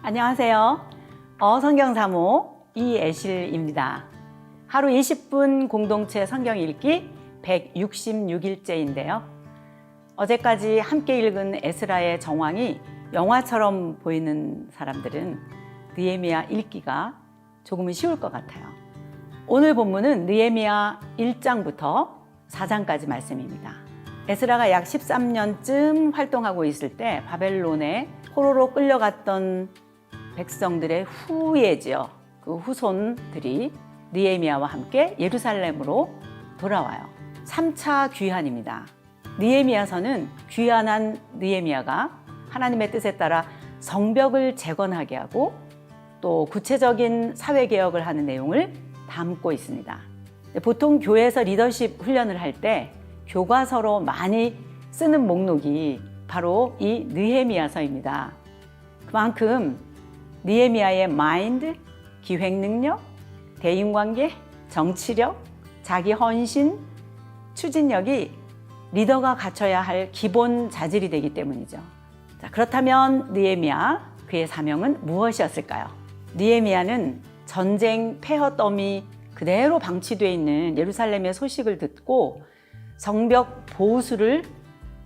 안녕하세요. 성경사모 이애실입니다. 하루 20분 공동체 성경 읽기 166일째인데요. 어제까지 함께 읽은 에스라의 정황이 영화처럼 보이는 사람들은 느헤미야 읽기가 조금은 쉬울 것 같아요. 오늘 본문은 느헤미야 1장부터 4장까지 말씀입니다. 에스라가 약 13년쯤 활동하고 있을 때 바벨론에 포로로 끌려갔던 백성들의 후예지요. 그 후손들이 느헤미야와 함께 예루살렘으로 돌아와요. 3차 귀환입니다. 느헤미야서는 귀환한 느헤미야가 하나님의 뜻에 따라 성벽을 재건하게 하고 또 구체적인 사회개혁을 하는 내용을 담고 있습니다. 보통 교회에서 리더십 훈련을 할 때 교과서로 많이 쓰는 목록이 바로 이 느헤미야서입니다. 그만큼 느헤미야의 마인드, 기획 능력, 대인관계, 정치력, 자기 헌신, 추진력이 리더가 갖춰야 할 기본 자질이 되기 때문이죠. 자, 그렇다면 느헤미야, 그의 사명은 무엇이었을까요? 느헤미야는 전쟁 폐허 더미 그대로 방치되어 있는 예루살렘의 소식을 듣고 성벽 보수를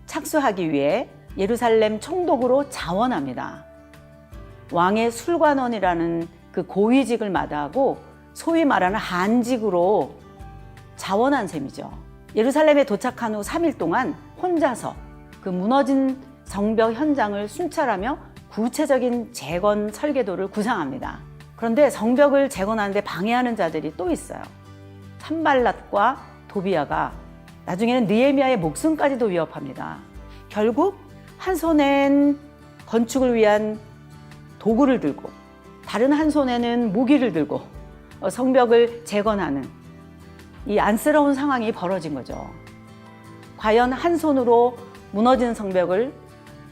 착수하기 위해 예루살렘 총독으로 자원합니다. 왕의 술관원이라는 그 고위직을 마다하고 소위 말하는 한직으로 자원한 셈이죠. 예루살렘에 도착한 후 3일 동안 혼자서 그 무너진 성벽 현장을 순찰하며 구체적인 재건 설계도를 구상합니다. 그런데 성벽을 재건하는데 방해하는 자들이 또 있어요. 산발랏과 도비아가 나중에는 느헤미야의 목숨까지도 위협합니다. 결국 한 손엔 건축을 위한 도구를 들고 다른 한 손에는 무기를 들고 성벽을 재건하는 이 안쓰러운 상황이 벌어진 거죠. 과연 한 손으로 무너진 성벽을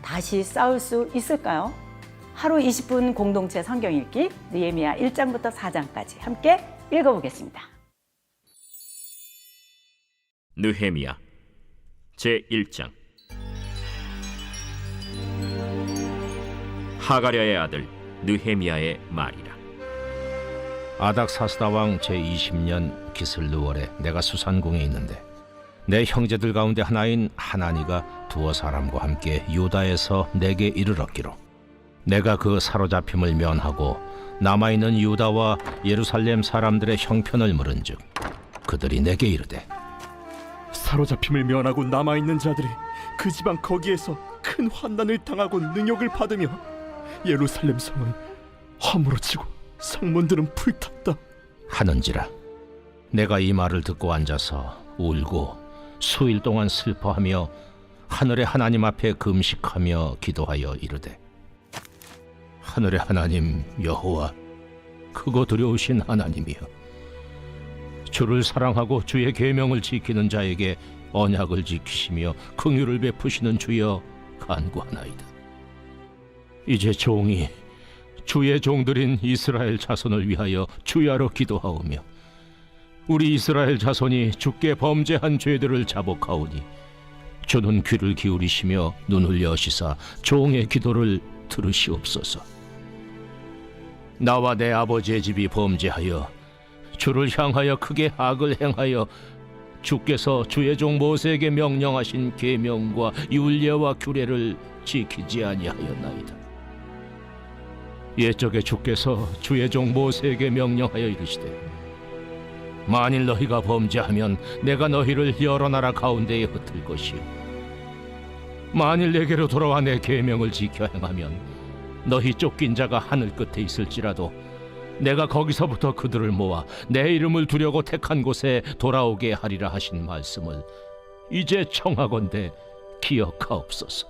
다시 쌓을 수 있을까요? 하루 20분 공동체 성경 읽기 느헤미야 1장부터 4장까지 함께 읽어보겠습니다. 느헤미야 제1장. 하가랴의 아들 느헤미야의 말이라. 아닥사스다 왕 제20년 기슬르월에 내가 수산궁에 있는데 내 형제들 가운데 하나인 하나니가 두어 사람과 함께 유다에서 내게 이르렀기로 내가 그 사로잡힘을 면하고 남아있는 유다와 예루살렘 사람들의 형편을 물은즉 그들이 내게 이르되 사로잡힘을 면하고 남아있는 자들이 그 지방 거기에서 큰 환난을 당하고 능욕을 받으며 예루살렘 성은 허물어지고 성문들은 불탔다 하는지라. 내가 이 말을 듣고 앉아서 울고 수일 동안 슬퍼하며 하늘의 하나님 앞에 금식하며 기도하여 이르되 하늘의 하나님 여호와 크고 두려우신 하나님이여 주를 사랑하고 주의 계명을 지키는 자에게 언약을 지키시며 긍휼을 베푸시는 주여 간구하나이다. 이제 종이 주의 종들인 이스라엘 자손을 위하여 주야로 기도하오며 우리 이스라엘 자손이 주께 범죄한 죄들을 자복하오니 주는 귀를 기울이시며 눈을 여시사 종의 기도를 들으시옵소서. 나와 내 아버지의 집이 범죄하여 주를 향하여 크게 악을 행하여 주께서 주의 종 모세에게 명령하신 계명과 율례와 규례를 지키지 아니하였나이다. 옛적에 주께서 주의 종 모세에게 명령하여 이르시되 만일 너희가 범죄하면 내가 너희를 여러 나라 가운데에 흩을 것이요 만일 내게로 돌아와 내 계명을 지켜 행하면 너희 쫓긴 자가 하늘 끝에 있을지라도 내가 거기서부터 그들을 모아 내 이름을 두려고 택한 곳에 돌아오게 하리라 하신 말씀을 이제 청하건대 기억하옵소서.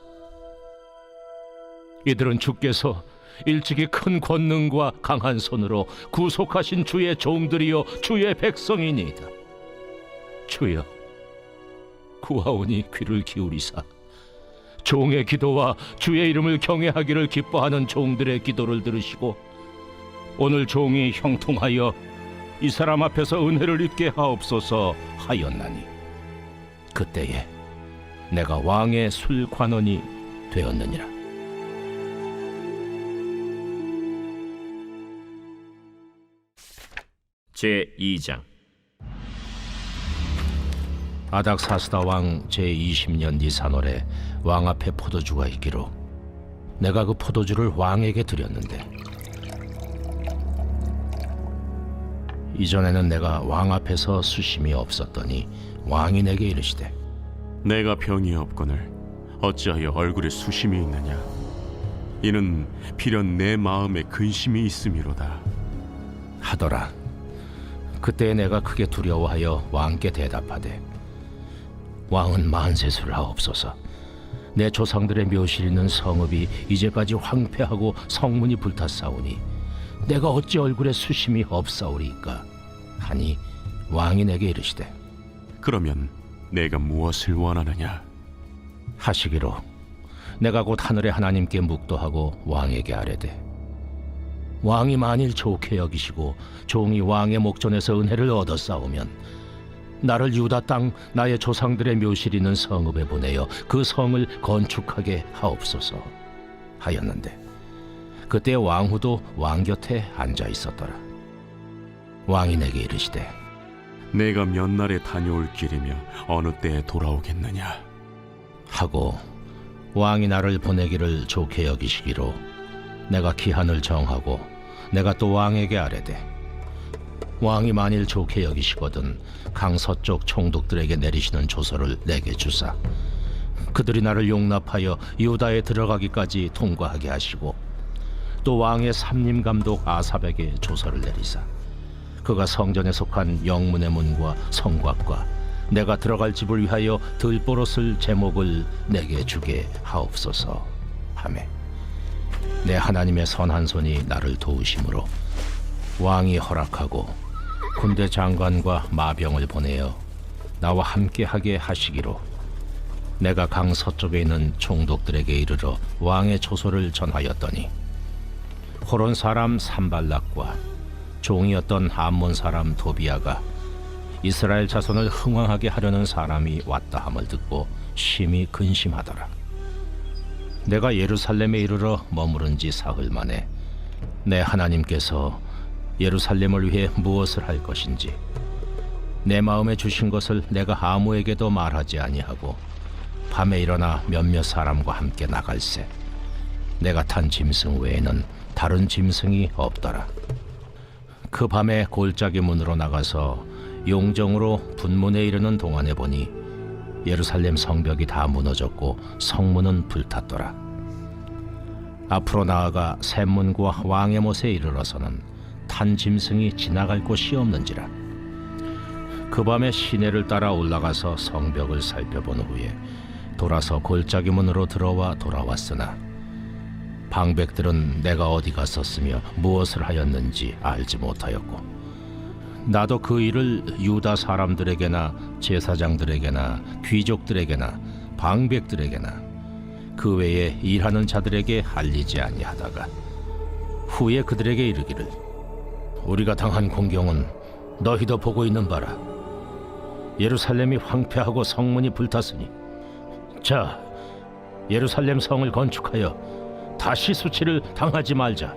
이들은 주께서 일찍이 큰 권능과 강한 손으로 구속하신 주의 종들이요 주의 백성이니이다. 주여 구하오니 귀를 기울이사 종의 기도와 주의 이름을 경외하기를 기뻐하는 종들의 기도를 들으시고 오늘 종이 형통하여 이 사람 앞에서 은혜를 입게 하옵소서 하였나니 그때에 내가 왕의 술관원이 되었느니라. 제 2장. 아닥사스다 왕 제20년 니산월에 왕 앞에 포도주가 있기로 내가 그 포도주를 왕에게 드렸는데, 이전에는 내가 왕 앞에서 수심이 없었더니 왕이 내게 이르시되, 내가 병이 없거늘 어찌하여 얼굴에 수심이 있느냐? 이는 필연 내 마음에 근심이 있음이로다. 하더라. 그때 내가 크게 두려워하여 왕께 대답하되, 왕은 만세수를 하옵소서. 내 조상들의 묘실 있는 성읍이 이제까지 황폐하고 성문이 불탔사오니 내가 어찌 얼굴에 수심이 없사오리이까 하니, 왕이 내게 이르시되 그러면 내가 무엇을 원하느냐? 하시기로, 내가 곧 하늘의 하나님께 묵도하고 왕에게 아뢰되, 왕이 만일 좋게 여기시고 종이 왕의 목전에서 은혜를 얻었사오면 나를 유다 땅 나의 조상들의 묘실 있는 성읍에 보내어 그 성을 건축하게 하옵소서 하였는데, 그때 왕후도 왕 곁에 앉아 있었더라. 왕이 내게 이르시되, 내가 몇 날에 다녀올 길이며 어느 때에 돌아오겠느냐? 하고 왕이 나를 보내기를 좋게 여기시기로 내가 기한을 정하고, 내가 또 왕에게 아뢰되, 왕이 만일 좋게 여기시거든 강 서쪽 총독들에게 내리시는 조서를 내게 주사 그들이 나를 용납하여 유다에 들어가기까지 통과하게 하시고, 또 왕의 삼림 감독 아삽에게 조서를 내리사 그가 성전에 속한 영문의 문과 성곽과 내가 들어갈 집을 위하여 들보롯을 제목을 내게 주게 하옵소서 하매, 내 하나님의 선한 손이 나를 도우심으로 왕이 허락하고 군대 장관과 마병을 보내어 나와 함께하게 하시기로, 내가 강 서쪽에 있는 총독들에게 이르러 왕의 조소를 전하였더니, 호론 사람 산발락과 종이었던 암몬 사람 도비아가 이스라엘 자손을 흥왕하게 하려는 사람이 왔다 함을 듣고 심히 근심하더라. 내가 예루살렘에 이르러 머무른 지 사흘 만에 내 하나님께서 예루살렘을 위해 무엇을 할 것인지 내 마음에 주신 것을 내가 아무에게도 말하지 아니하고 밤에 일어나 몇몇 사람과 함께 나갈새 내가 탄 짐승 외에는 다른 짐승이 없더라. 그 밤에 골짜기 문으로 나가서 용정으로 분문에 이르는 동안에 보니 예루살렘 성벽이 다 무너졌고 성문은 불탔더라. 앞으로 나아가 샘문과 왕의 못에 이르러서는 탄 짐승이 지나갈 곳이 없는지라. 그 밤에 시내를 따라 올라가서 성벽을 살펴본 후에 돌아서 골짜기 문으로 들어와 돌아왔으나 방백들은 내가 어디 갔었으며 무엇을 하였는지 알지 못하였고, 나도 그 일을 유다 사람들에게나 제사장들에게나 귀족들에게나 방백들에게나 그 외에 일하는 자들에게 알리지 아니하다가 후에 그들에게 이르기를, 우리가 당한 공경은 너희도 보고 있는 바라. 예루살렘이 황폐하고 성문이 불탔으니 자, 예루살렘 성을 건축하여 다시 수치를 당하지 말자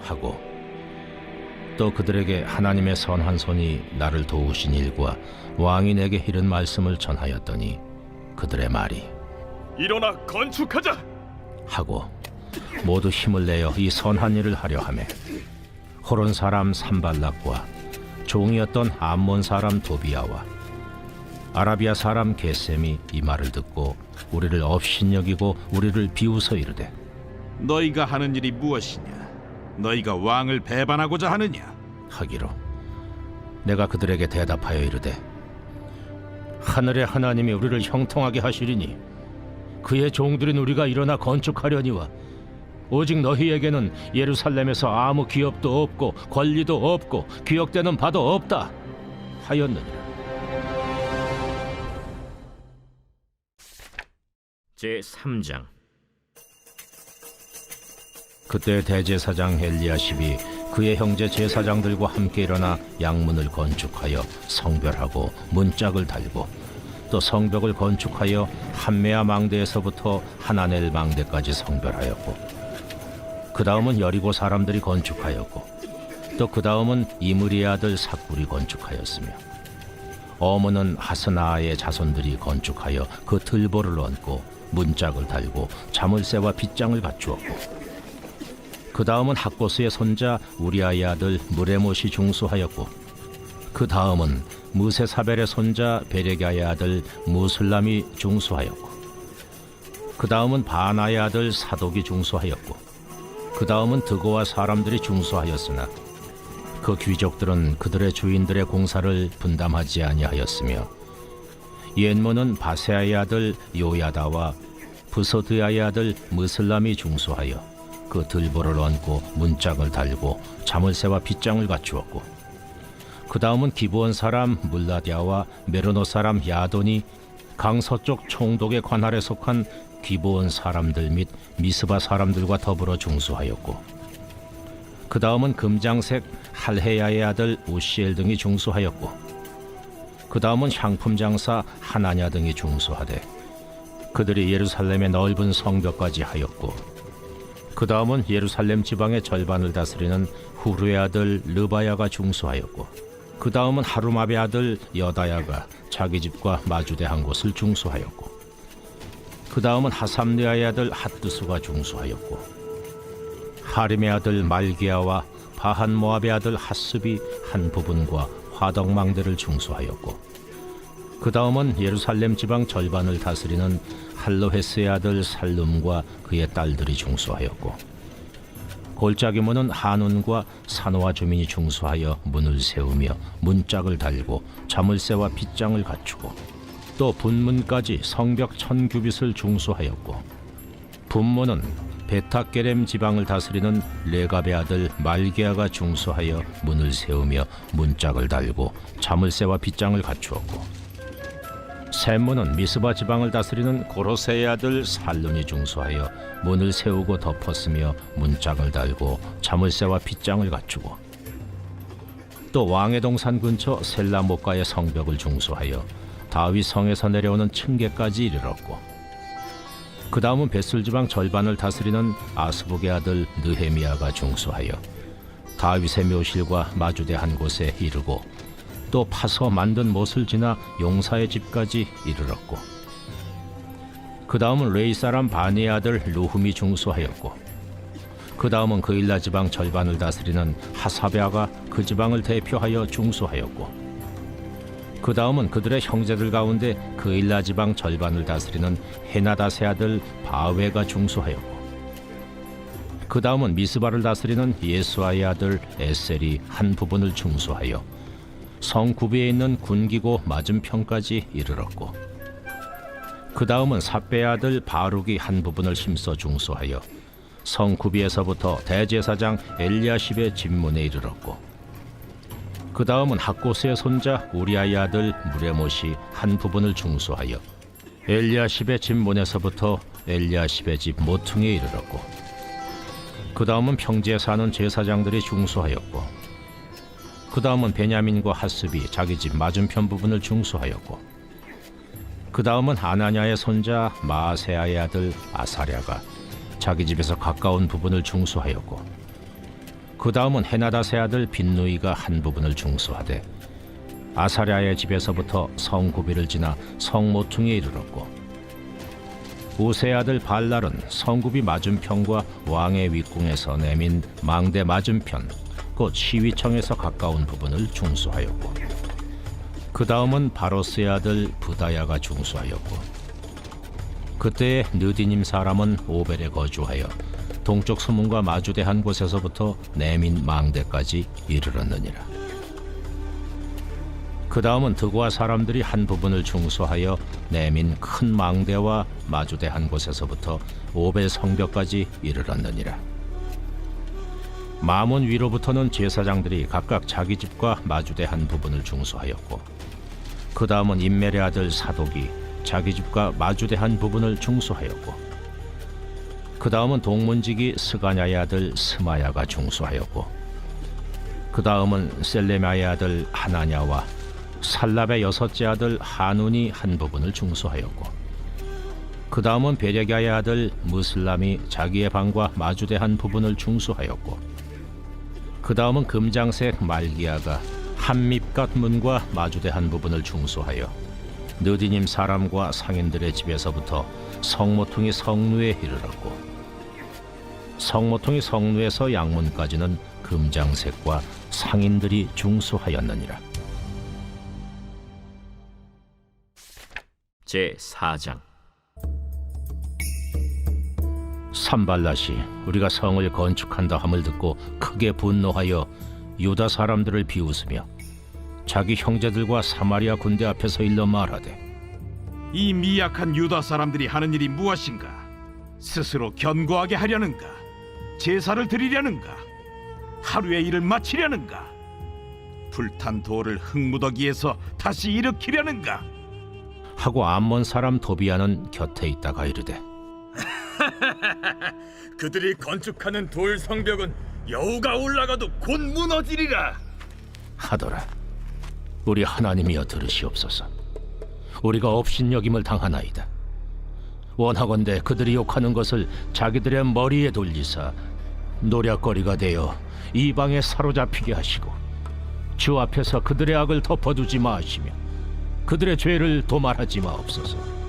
하고, 또 그들에게 하나님의 선한 손이 나를 도우신 일과 왕이 내게 이른 말씀을 전하였더니, 그들의 말이 일어나 건축하자! 하고 모두 힘을 내어 이 선한 일을 하려 하매, 호론 사람 산발락과 종이었던 암몬 사람 도비아와 아라비아 사람 게셈이 이 말을 듣고 우리를 업신여기고 우리를 비웃어 이르되, 너희가 하는 일이 무엇이냐? 너희가 왕을 배반하고자 하느냐? 하기로, 내가 그들에게 대답하여 이르되, 하늘의 하나님이 우리를 형통하게 하시리니 그의 종들인 우리가 일어나 건축하려니와 오직 너희에게는 예루살렘에서 아무 기업도 없고 권리도 없고 기억되는 바도 없다 하였느니라. 제 3장. 그때 대제사장 엘리야십이 그의 형제 제사장들과 함께 일어나 양문을 건축하여 성별하고 문짝을 달고, 또 성벽을 건축하여 한메아 망대에서부터 하나넬 망대까지 성별하였고, 그 다음은 여리고 사람들이 건축하였고, 또 그 다음은 이므리의 아들 삭굴이 건축하였으며 어문은 하스나의 자손들이 건축하여 그 들보를 얹고 문짝을 달고 자물쇠와 빗장을 갖추었고 그 다음은 학고스의 손자 우리아의 아들 무레못이 중수하였고 그 다음은 무세사벨의 손자 베레가의 아들 무슬람이 중수하였고 그 다음은 바나의 아들 사독이 중수하였고 그 다음은 드고와 사람들이 중수하였으나 그 귀족들은 그들의 주인들의 공사를 분담하지 아니하였으며 옌모는 바세아의 아들 요야다와 부소드야의 아들 무슬람이 중수하여 그 들보를 얹고 문짝을 달고 자물쇠와 빗장을 갖추었고 그 다음은 기브온 사람 물라디아와 메르노 사람 야돈이 강서쪽 총독의 관할에 속한 기브온 사람들 및 미스바 사람들과 더불어 중수하였고 그 다음은 금장색 할헤야의 아들 우시엘 등이 중수하였고 그 다음은 향품 장사 하나냐 등이 중수하되 그들이 예루살렘의 넓은 성벽까지 하였고 그 다음은 예루살렘 지방의 절반을 다스리는 후르의 아들 르바야가 중수하였고 그 다음은 하루마베 아들 여다야가 자기 집과 마주대한 곳을 중수하였고 그 다음은 하삼느아의 아들 핫드수가 중수하였고 하림의 아들 말기야와 바한 모압의 아들 핫습이 한 부분과 화덕망대를 중수하였고 그 다음은 예루살렘 지방 절반을 다스리는 할로헤스의 아들 살룸과 그의 딸들이 중수하였고 골짜기 문은 한운과 산호와 주민이 중수하여 문을 세우며 문짝을 달고 자물쇠와 빗장을 갖추고 또 분문까지 성벽 1000규빗을 중수하였고 분문은 베타게렘 지방을 다스리는 레갑의 아들 말기야가 중수하여 문을 세우며 문짝을 달고 자물쇠와 빗장을 갖추었고 샘문은 미스바 지방을 다스리는 고로세의 아들 살룬이 중수하여 문을 세우고 덮었으며 문짝을 달고 자물쇠와 빗장을 갖추고 또 왕의 동산 근처 셀라못가의 성벽을 중수하여 다윗 성에서 내려오는 층계까지 이르렀고 그 다음은 벳술 지방 절반을 다스리는 아스북의 아들 느헤미야가 중수하여 다윗의 묘실과 마주대한 곳에 이르고 또 파서 만든 못을 지나 용사의 집까지 이르렀고 그 다음은 레이 사람 바니의 아들 루흠이 중수하였고 그 다음은 그일라 지방 절반을 다스리는 하사베아가 그 지방을 대표하여 중수하였고 그 다음은 그들의 형제들 가운데 그일라 지방 절반을 다스리는 헤나다세 아들 바웨가 중수하였고 그 다음은 미스바를 다스리는 예수아의 아들 에셀이 한 부분을 중수하여 성 구비에 있는 군기고 맞은편까지 이르렀고 그 다음은 삽배의 아들 바룩이 한 부분을 힘써 중수하여 성 구비에서부터 대제사장 엘리야십의 집문에 이르렀고 그 다음은 학고스의 손자 우리아의 아들 무레못이 한 부분을 중수하여 엘리야십의 집문에서부터 엘리야십의 집 모퉁이에 이르렀고 그 다음은 평지에 사는 제사장들이 중수하였고 그 다음은 베냐민과 핫습이 자기 집 맞은편 부분을 중수하였고 그 다음은 아나냐의 손자 마아세아의 아들 아사랴가 자기 집에서 가까운 부분을 중수하였고 그 다음은 헤나다세 아들 빈누이가 한 부분을 중수하되 아사랴의 집에서부터 성구비를 지나 성모퉁이에 이르렀고 우세의 아들 발랄은 성구비 맞은편과 왕의 윗궁에서 내민 망대 맞은편 곧 시위청에서 가까운 부분을 중수하였고 그 다음은 바로스의 아들 부다야가 중수하였고 그때의 느디님 사람은 오벨에 거주하여 동쪽 수문과 마주대한 곳에서부터 내민 망대까지 이르렀느니라. 그 다음은 드고아 사람들이 한 부분을 중수하여 내민 큰 망대와 마주대한 곳에서부터 오벨 성벽까지 이르렀느니라. 마문 위로부터는 제사장들이 각각 자기 집과 마주대한 부분을 중수하였고 그 다음은 임멜의 아들 사독이 자기 집과 마주대한 부분을 중수하였고 그 다음은 동문지기 스가냐의 아들 스마야가 중수하였고 그 다음은 셀레마의 아들 하나냐와 살랍의 여섯째 아들 한운이 한 부분을 중수하였고 그 다음은 베레가의 아들 무슬람이 자기의 방과 마주대한 부분을 중수하였고 그 다음은 금장색 말기야가 한밉갓 문과 마주대한 부분을 중수하여 느디님 사람과 상인들의 집에서부터 성모퉁이 성루에 이르렀고, 성모퉁이 성루에서 양문까지는 금장색과 상인들이 중수하였느니라. 제 4장. 산발랏이 우리가 성을 건축한다 함을 듣고 크게 분노하여 유다 사람들을 비웃으며 자기 형제들과 사마리아 군대 앞에서 일러 말하되, 이 미약한 유다 사람들이 하는 일이 무엇인가? 스스로 견고하게 하려는가? 제사를 드리려는가? 하루의 일을 마치려는가? 불탄 돌을 흙무더기에서 다시 일으키려는가? 하고 암몬 사람 도비아는 곁에 있다가 이르되, 그들이 건축하는 돌 성벽은 여우가 올라가도 곧 무너지리라. 하더라. 우리 하나님이여 들으시옵소서. 우리가 업신여김을 당하나이다. 원하건대 그들이 욕하는 것을 자기들의 머리에 돌리사 노략거리가 되어 이방에 사로잡히게 하시고 주 앞에서 그들의 악을 덮어두지 마시며 그들의 죄를 도말하지 마옵소서.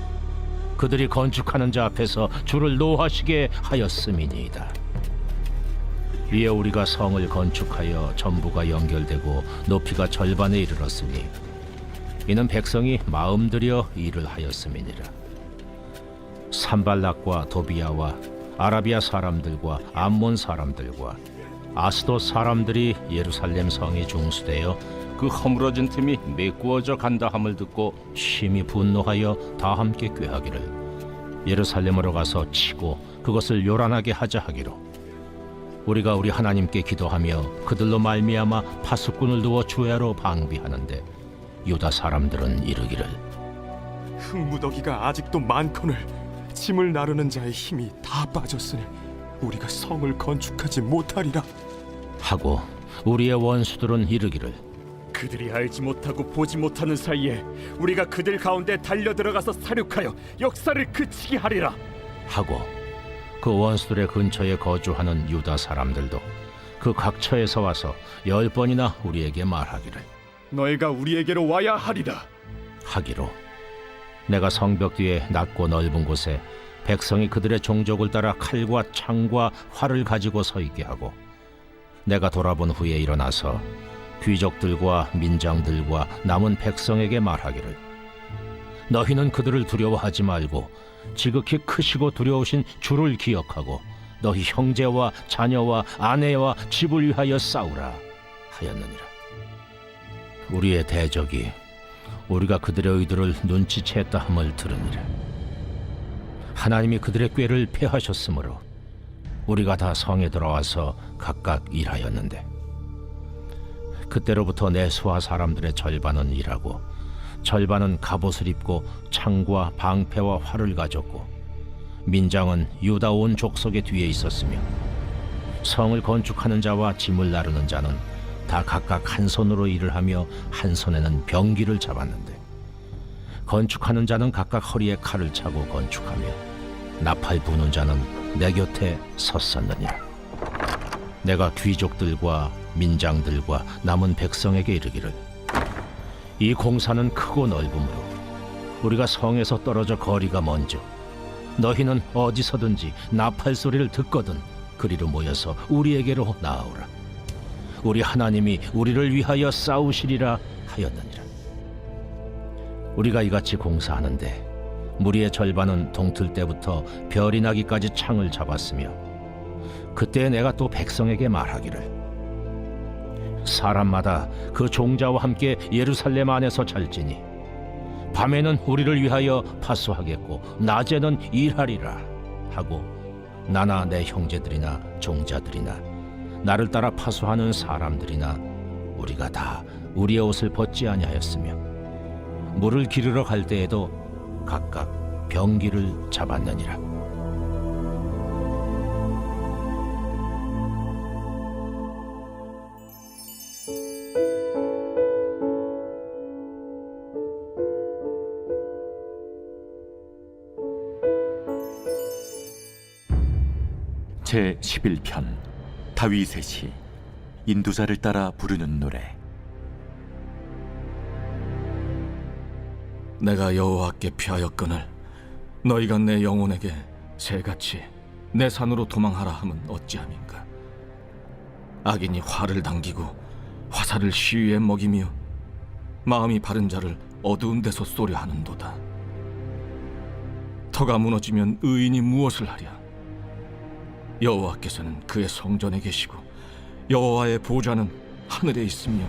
그들이 건축하는 자 앞에서 주를 노하시게 하였음이니이다. 이에 우리가 성을 건축하여 전부가 연결되고 높이가 절반에 이르렀으니 이는 백성이 마음 들여 일을 하였음이니라. 산발락과 도비아와 아라비아 사람들과 암몬 사람들과 아스돗 사람들이 예루살렘 성이 중수되어 그 허물어진 틈이 메꾸어져 간다 함을 듣고 심히 분노하여 다 함께 꾀하기를 예루살렘으로 가서 치고 그것을 요란하게 하자 하기로, 우리가 우리 하나님께 기도하며 그들로 말미암아 파수꾼을 두어 주야로 방비하는데 유다 사람들은 이르기를, 흙무더기가 아직도 많거늘 짐을 나르는 자의 힘이 다 빠졌으니 우리가 성을 건축하지 못하리라. 하고 우리의 원수들은 이르기를, 그들이 알지 못하고 보지 못하는 사이에 우리가 그들 가운데 달려 들어가서 사륙하여 역사를 그치게 하리라. 하고 그 원수들의 근처에 거주하는 유다 사람들도 그 각처에서 와서 10번이나 우리에게 말하기를, 너희가 우리에게로 와야 하리라. 하기로 내가 성벽 뒤에 낮고 넓은 곳에 백성이 그들의 종족을 따라 칼과 창과 활을 가지고 서 있게 하고, 내가 돌아본 후에 일어나서 귀족들과 민장들과 남은 백성에게 말하기를, 너희는 그들을 두려워하지 말고 지극히 크시고 두려우신 주를 기억하고 너희 형제와 자녀와 아내와 집을 위하여 싸우라 하였느니라. 우리의 대적이 우리가 그들의 의도를 눈치챘다 함을 들으니라. 하나님이 그들의 꾀를 패하셨으므로 우리가 다 성에 들어와서 각각 일하였는데, 그때로부터 내 수하 사람들의 절반은 일하고 절반은 갑옷을 입고 창과 방패와 활을 가졌고, 민장은 유다 온 족속의 뒤에 있었으며 성을 건축하는 자와 짐을 나르는 자는 다 각각 한 손으로 일을 하며 한 손에는 병기를 잡았는데, 건축하는 자는 각각 허리에 칼을 차고 건축하며 나팔 부는 자는 내 곁에 섰었느니라. 내가 귀족들과 민장들과 남은 백성에게 이르기를, 이 공사는 크고 넓으므로 우리가 성에서 떨어져 거리가 먼저 너희는 어디서든지 나팔 소리를 듣거든 그리로 모여서 우리에게로 나아오라. 우리 하나님이 우리를 위하여 싸우시리라 하였느니라. 우리가 이같이 공사하는데 무리의 절반은 동틀 때부터 별이 나기까지 창을 잡았으며, 그때 내가 또 백성에게 말하기를, 사람마다 그 종자와 함께 예루살렘 안에서 잘지니 밤에는 우리를 위하여 파수하겠고 낮에는 일하리라 하고, 나나 내 형제들이나 종자들이나 나를 따라 파수하는 사람들이나 우리가 다 우리의 옷을 벗지 아니하였으며 물을 기르러 갈 때에도 각각 병기를 잡았느니라. 제 11편 다윗의 시. 인도자를 따라 부르는 노래. 내가 여호와께 피하였거늘 너희가 내 영혼에게 새같이 내 산으로 도망하라 함은 어찌함인가. 악인이 화를 당기고 화살을 시위에 먹이며 마음이 바른 자를 어두운 데서 쏘려 하는도다. 터가 무너지면 의인이 무엇을 하랴. 여호와께서는 그의 성전에 계시고 여호와의 보좌는 하늘에 있으며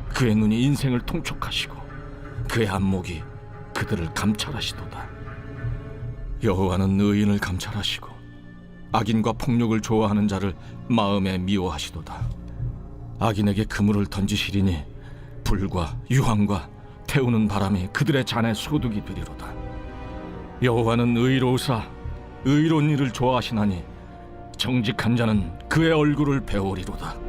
그의 눈이 인생을 통촉하시고 그의 안목이 그들을 감찰하시도다. 여호와는 의인을 감찰하시고 악인과 폭력을 좋아하는 자를 마음에 미워하시도다. 악인에게 그물을 던지시리니 불과 유황과 태우는 바람이 그들의 잔에 소득이 되리로다. 여호와는 의로우사 의로운 일을 좋아하시나니 정직한 자는 그의 얼굴을 배우리로다.